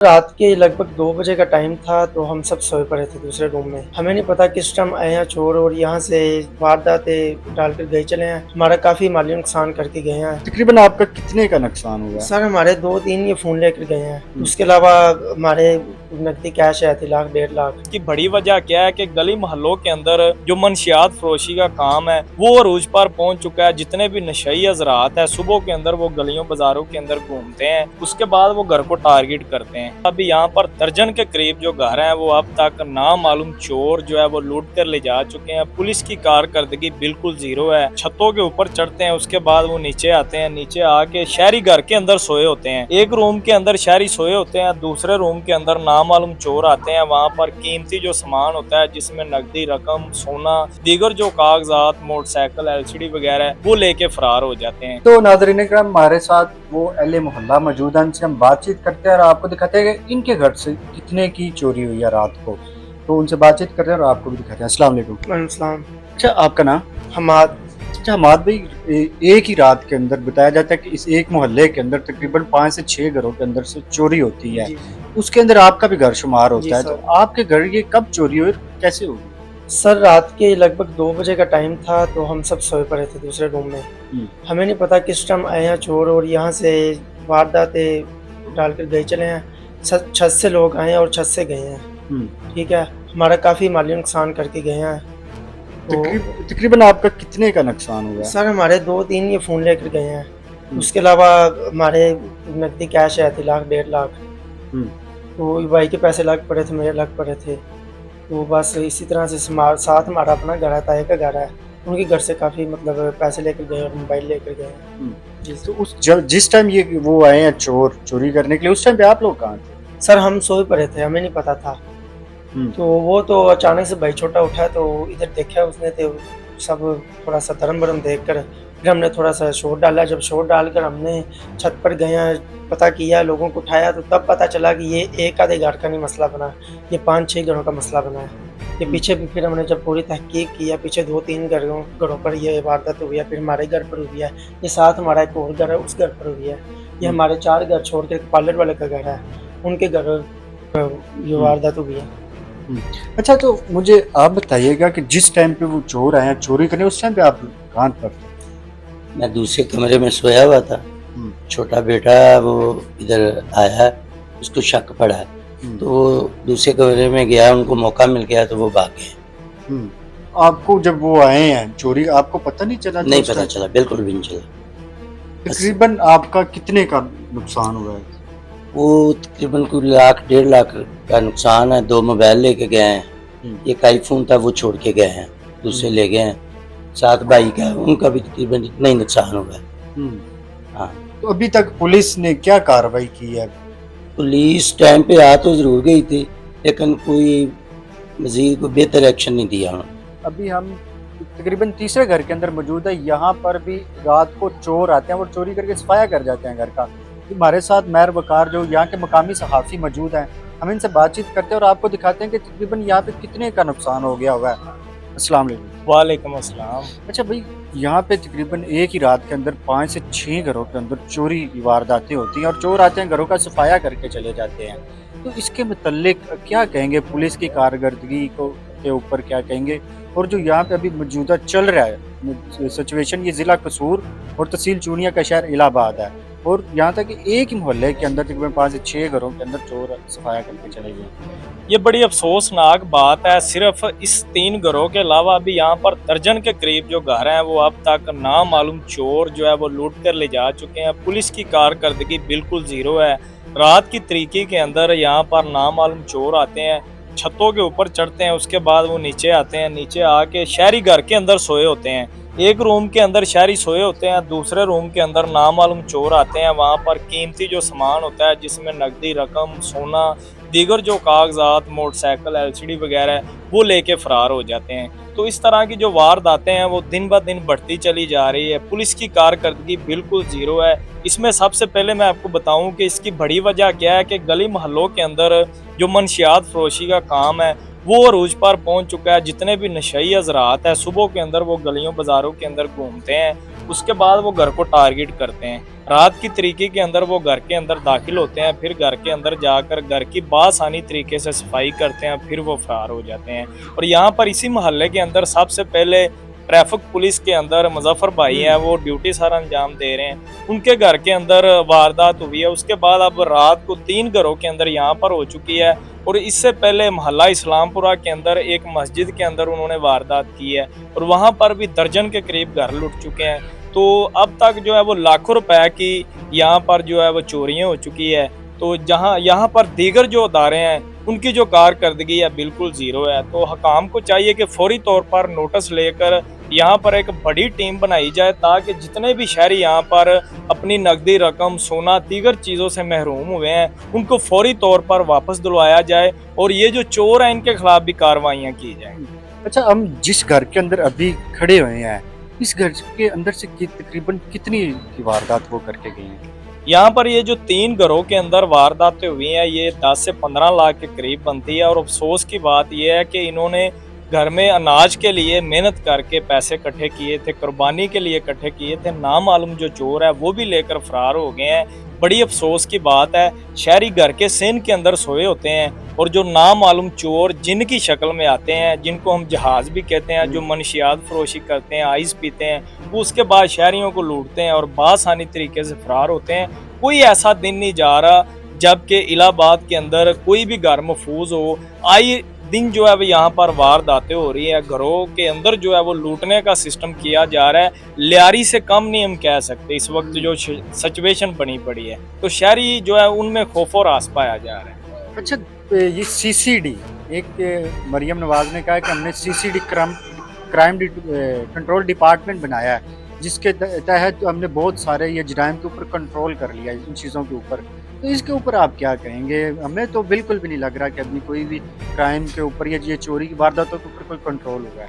रात के लगभग 2 बजे का टाइम था, तो हम सब सोए पड़े थे दूसरे रूम में। हमें नहीं पता किस टाइम आए हैं चोर और यहाँ से वारदातें डाल कर गए चले हैं। हमारा काफ़ी माली नुकसान करके गए हैं। तकरीबन आपका कितने का नुकसान हुआ? सर हमारे 2-3 ये फ़ोन लेकर गए हैं। हुँ। उसके अलावा हमारे नकदी कैश है 3 लाख 1.5 लाख। की बड़ी वजह क्या है कि गली मोहल्लों के अंदर जो मनशियात फरोशी का काम है वो अरूज पर पहुंच चुका है। जितने भी नशई हजरात है सुबह के अंदर वो गलियों बाजारों के अंदर घूमते हैं, उसके बाद वो घर को टारगेट करते हैं। अभी यहाँ पर दर्जन के करीब जो घर हैं वो अब तक नामालूम चोर जो है वो लूट कर ले जा चुके हैं। पुलिस की कारकर्दगी बिल्कुल जीरो है। छतों के ऊपर चढ़ते हैं, उसके बाद वो नीचे आते हैं, नीचे आके शहरी घर के अंदर सोए होते हैं। एक रूम के अंदर शहरी सोए होते हैं, दूसरे रूम के अंदर नामालूम चोर आते हैं। वहाँ पर कीमती जो सामान होता है जिसमें नकदी रकम, सोना, दीगर जो कागजात, मोटरसाइकिल, एलसीडी वगैरह वो लेके फरार हो जाते हैं। तो नाज़रीन इकराम, हमारे साथ वो अहले मोहल्ला मौजूद हैं, इनसे हम बातचीत करते हैं और आपको दिखाते हैं कि इनके घर से कितने की चोरी हुई है रात को। तो उनसे बातचीत करते हैं और आपको भी दिखाते हैं। अस्सलाम वालेकुम। वालेकुम सलाम। अच्छा, आपका नाम? हमाद। अच्छा हमाद भाई, एक ही रात के अंदर बताया जाता है कि इस एक मोहल्ले के अंदर तकरीबन 5 से 6 घरों के अंदर से चोरी होती है। जी, उसके अंदर आपका भी घर शुमार जी होता है। सर। तो आपके घर ये कब चोरी हुई और कैसे हुई? सर रात के लगभग 2 बजे का टाइम था, तो हम सब सोए पड़े थे दूसरे रूम में। हुँ। हमें नहीं पता किस टाइम आए हैं चोर और यहाँ से वारदातें डाल कर गए चले हैं। छत से लोग आए हैं और छत से गए हैं। हुँ। ठीक है, हमारा काफ़ी माली नुकसान करके गए हैं। तो तकरीबन आपका कितने का नुकसान हुआ? सर हमारे 2-3 ये फ़ोन लेकर गए हैं। हुँ। उसके अलावा हमारे नकदी कैश है 3 लाख 1.5 लाख। हुँ। तो भाई के पैसे लग पड़े थे, मेरे लग पड़े थे। तो बस इसी तरह से साथ हमारा अपना घर है, ताए का घर है। उनके घर से काफ़ी मतलब पैसे लेकर गए और मोबाइल लेकर गए हैं। हुँ। जी तो जिस टाइम ये वो आए हैं चोर चोरी करने के लिए, उस टाइम पे आप लोग कहाँ थे? सर हम सोए पड़े थे, हमें नहीं पता था। हुँ। तो वो तो अचानक से भाई छोटा उठा, तो इधर देखा उसने, तो सब थोड़ा सा धर्म-वर्म देखकर फिर हमने थोड़ा सा शोर डाला। जब शोर डालकर हमने छत पर गए हैं, पता किया, लोगों को उठाया, तो तब पता चला कि ये एक आधे घर का नहीं मसला बना, ये 5-6 घरों का मसला बना है। ये पीछे भी फिर हमने जब पूरी तहकीक की है, पीछे 2-3 घरों पर ये वारदात हुई है, फिर हमारे घर पर हुई है, ये साथ हमारा एक और घर है, उस घर पर हुई है। ये हमारे 4 घर छोड़ के एक पार्लर वाले का घर है, उनके घर ये वारदात हुई है। हुँ। अच्छा, तो मुझे आप बताइएगा कि जिस टाइम पे वो चोर आए हैं चोरी करने, उस टाइम पे आप कहाँ पर थे? मैं दूसरे कमरे में सोया हुआ था। हुँ। छोटा बेटा वो इधर आया, उसको शक पड़ा, हुँ। तो वो दूसरे कमरे में गया, उनको मौका मिल गया तो वो भाग गए। हुँ। आपको जब वो आए हैं चोरी, आपको पता नहीं चला? नहीं पता चला, बिल्कुल भी नहीं चला। तकरीबन आपका कितने का नुकसान हुआ है? वो तकरीबन कोई लाख 1.5 लाख का नुकसान है। 2 मोबाइल लेके गए हैं, हुँ। एक आईफोन था वो छोड़ के गए हैं, दूसरे ले गए हैं। 7 भाई का है, उनका भी तकरीबन इतना ही नुकसान हुआ है। हुँ। हाँ, तो अभी तक पुलिस ने क्या कार्रवाई की है? पुलिस टाइम पे आ तो ज़रूर गई थी, लेकिन कोई मज़ीद कोई बेहतर एक्शन नहीं दिया उन्होंने। अभी हम तकरीबन तीसरे घर के अंदर मौजूद है। यहाँ पर भी रात को चोर आते हैं और चोरी करके सफाया कर जाते हैं घर का। हमारे साथ महर वकार जो यहाँ के मकामी सहाफ़ी मौजूद हैं, हम इनसे बातचीत करते हैं और आपको दिखाते हैं कि तकरीबन यहाँ पे कितने का नुकसान हो गया हुआ है। अस्सलाम वालेकुम। वालेकुम अस्सलाम। अच्छा भाई, यहाँ पे तकरीबन एक ही रात के अंदर 5 से 6 घरों के अंदर चोरी की वारदातें होती हैं और चोर आते हैं, घरों का सफाया करके चले जाते हैं। तो इसके मुतल्लिक क्या कहेंगे? पुलिस की कारकर्दगी को के ऊपर क्या कहेंगे? और जो यहाँ पे अभी मौजूदा चल रहा है सिचुएशन, ये ज़िला कसूर और तहसील चूनिया का शहर इलाहाबाद है और यहाँ तक कि एक ही मोहल्ले के अंदर तकरीबन 5 से 6 घरों के अंदर चोर सफाया करके चले गए। ये बड़ी अफसोसनाक बात है। सिर्फ इस 3 घरों के अलावा भी यहाँ पर दर्जन के करीब जो घर हैं वो अब तक नामालूम चोर जो है वो लूट कर ले जा चुके हैं। पुलिस की कारकर्दगी बिल्कुल जीरो है। रात की तरीके के अंदर यहाँ पर नामालूम चोर आते हैं, छतों के ऊपर चढ़ते हैं, उसके बाद वो नीचे आते हैं, नीचे आके शहरी घर के अंदर सोए होते हैं। एक रूम के अंदर शहरी सोए होते हैं, दूसरे रूम के अंदर नामालूम चोर आते हैं। वहाँ पर कीमती जो सामान होता है जिसमें नकदी रकम, सोना, दीगर जो कागजात, मोटरसाइकिल, एलसीडी वगैरह वो लेके फरार हो जाते हैं। तो इस तरह की जो वारदातें हैं वो दिन ब दिन बढ़ती चली जा रही है। पुलिस की कारकर्दगी बिल्कुल ज़ीरो है। इसमें सबसे पहले मैं आपको बताऊं कि इसकी बड़ी वजह क्या है कि गली मोहल्लों के अंदर जो मनशियात फरोशी का काम है वो अरूज पर पहुंच चुका है। जितने भी नशई हजरात है सुबह के अंदर वो गलियों बाजारों के अंदर घूमते हैं, उसके बाद वो घर को टारगेट करते हैं। रात की तरीके के अंदर वो घर के अंदर दाखिल होते हैं, फिर घर के अंदर जाकर घर की बासानी तरीके से सफाई करते हैं, फिर वो फरार हो जाते हैं। और यहाँ पर इसी मोहल्ले के अंदर सबसे पहले ट्रैफिक पुलिस के अंदर मुजफ्फर भाई हैं, वो ड्यूटी सारा अंजाम दे रहे हैं। उनके घर के अंदर वारदात हुई है। उसके बाद अब रात को 3 घरों के अंदर यहाँ पर हो चुकी है। और इससे पहले मोहल्ला इस्लामपुरा के अंदर एक मस्जिद के अंदर उन्होंने वारदात की है और वहाँ पर भी दर्जन के करीब घर लुट चुके हैं। तो अब तक जो है वो लाखों रुपए की यहाँ पर जो है वो चोरियाँ हो चुकी है। तो जहाँ यहाँ पर दीगर जो अदारे हैं उनकी जो कारकर्दगी है बिल्कुल ज़ीरो है। तो हकाम को चाहिए कि फौरी तौर पर नोटिस लेकर यहाँ पर एक बड़ी टीम बनाई जाए ताकि जितने भी शहरी यहाँ पर अपनी नकदी रकम, सोना, दीगर चीज़ों से महरूम हुए हैं उनको फौरी तौर पर वापस दिलवाया जाए और ये जो चोर हैं इनके खिलाफ भी कार्रवाइयाँ की जाएँ। अच्छा, हम जिस घर के अंदर अभी खड़े हुए हैं, इस घर के अंदर से तकरीबन कितनी की वारदात वो करके गए हैं? यहाँ पर ये जो 3 घरों के अंदर वारदातें हुई हैं ये 10 से 15 लाख के करीब बनती है। और अफसोस की बात यह है कि इन्होंने घर में अनाज के लिए मेहनत करके पैसे इकट्ठे किए थे, कुर्बानी के लिए इकट्ठे किए थे। नामालूम जो चोर है वो भी लेकर फरार हो गए हैं। बड़ी अफसोस की बात है, शहरी घर के सेन के अंदर सोए होते हैं और जो नामालूम चोर जिन की शक्ल में आते हैं, जिनको हम जहाज भी कहते हैं, जो मनशियात फरोशी करते हैं, आइस पीते हैं, वो उसके बाद शहरियों को लूटते हैं और बासानी तरीके से फरार होते हैं। कोई ऐसा दिन नहीं जा रहा जबकि इलाहाबाद के अंदर कोई भी घर महफूज हो। आए दिन जो है वो यहाँ पर वारदातें हो रही है, घरों के अंदर जो है वो लूटने का सिस्टम किया जा रहा है। लियारी से कम नहीं हम कह सकते इस वक्त जो सिचुएशन बनी पड़ी है। तो शहरी जो है उनमें खौफ और आस पाया जा रहा है। अच्छा, ये सीसीडी, एक मरियम नवाज ने कहा कि हमने सीसीडी क्राइम कंट्रोल डिपार्टमेंट बनाया है जिसके तहत हमने बहुत सारे ये जराइम के ऊपर कंट्रोल कर लिया इन चीज़ों के ऊपर। तो इसके ऊपर आप क्या कहेंगे? हमें तो बिल्कुल भी नहीं लग रहा कि अभी कोई भी क्राइम के ऊपर या ये चोरी की वारदातों के ऊपर कोई कंट्रोल हुआ है।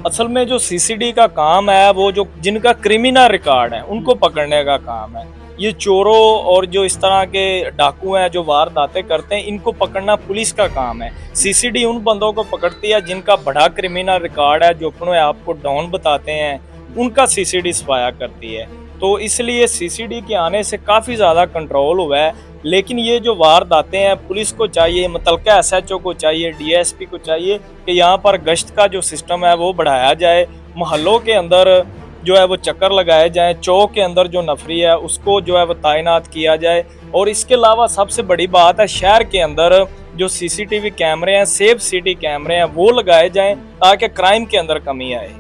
असल में जो सीसीडी का काम है वो जो जिनका क्रिमिनल रिकॉर्ड है उनको पकड़ने का काम है। ये चोरों और जो इस तरह के डाकू हैं जो वारदातें करते हैं इनको पकड़ना पुलिस का काम है। सीसीडी उन बंदों को पकड़ती है जिनका बड़ा क्रिमिनल रिकॉर्ड है, जो अपने आप को डॉन बताते हैं, उनका सीसीडी सफाया करती है। तो इसलिए सीसीडी के आने से काफ़ी ज़्यादा कंट्रोल हुआ है। लेकिन ये जो वारदातें हैं पुलिस को चाहिए, मुतलका एसएचओ को चाहिए, डीएसपी को चाहिए कि यहाँ पर गश्त का जो सिस्टम है वो बढ़ाया जाए, मोहल्लों के अंदर जो है वो चक्कर लगाए जाएं, चौक के अंदर जो नफरी है उसको जो है वो तैनात किया जाए। और इसके अलावा सबसे बड़ी बात है शहर के अंदर जो सीसीटीवी कैमरे हैं, सेफ सिटी कैमरे हैं, वो लगाए जाएं ताकि क्राइम के अंदर कमी आए।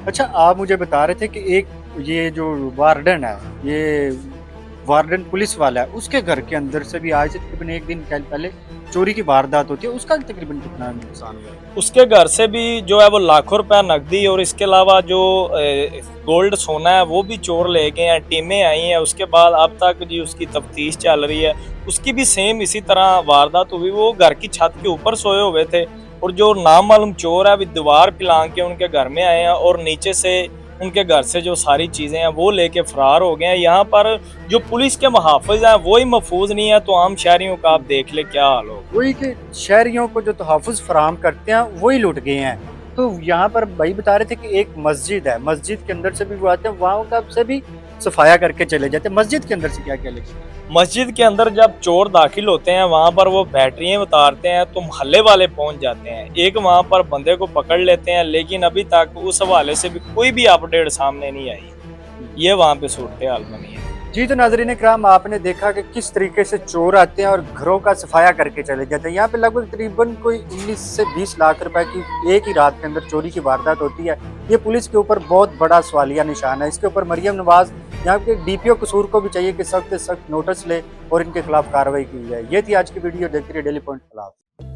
अच्छा, आप मुझे बता रहे थे कि एक ये जो वार्डन है, ये वार्डन पुलिस वाला है, उसके घर के अंदर से भी आज से तकरीबन एक दिन पहले चोरी की वारदात होती है, उसका तकरीबन कितना नुकसान हुआ है? उसके घर से भी जो है वो लाखों रुपया नकदी और इसके अलावा जो गोल्ड सोना है वो भी चोर ले गए हैं। टीमें आई हैं, उसके बाद अब तक जी उसकी तफ्तीश चल रही है। उसकी भी सेम इसी तरह वारदात हुई, वो घर की छत के ऊपर सोए हुए थे और जो नामालूम चोर है वो दीवार पिलांग के उनके घर में आए हैं और नीचे से उनके घर से जो सारी चीज़ें हैं वो लेके फरार हो गए हैं। यहाँ पर जो पुलिस के मुहाफ़िज़ हैं वही महफूज नहीं है, तो आम शहरियों का आप देख ले क्या हाल हो। वही कि शहरियों को जो तहफ़्फ़ुज़ फराहम करते हैं वही लुट गए हैं। तो यहाँ पर भाई बता रहे थे कि एक मस्जिद है, मस्जिद के अंदर से भी वो आते हैं, वहाँ का से भी सफाया करके चले जाते हैं। मस्जिद के अंदर से क्या क्या लेते हैं? मस्जिद के अंदर जब चोर दाखिल होते हैं वहाँ पर वो बैटरियाँ उतारते हैं तो मोहल्ले वाले पहुँच जाते हैं, एक वहाँ पर बंदे को पकड़ लेते हैं, लेकिन अभी तक उस हवाले से भी कोई भी अपडेट सामने नहीं आई। ये वहाँ पे सूरत हाल बनी है। जी, तो नाज़रीन इकराम, आपने देखा कि किस तरीके से चोर आते हैं और घरों का सफाया करके चले जाते हैं। यहाँ पे लगभग तकरीबन कोई 19 से 20 लाख रुपए की एक ही रात के अंदर चोरी की वारदात होती है। ये पुलिस के ऊपर बहुत बड़ा सवालिया निशान है। इसके ऊपर मरियम नवाज, यहाँ के डीपीओ कसूर को भी चाहिए कि सख्त से सख्त नोटिस ले और इनके खिलाफ कार्रवाई की जाए। ये थी आज की वीडियो, देखते रहिए डेली पॉइंट।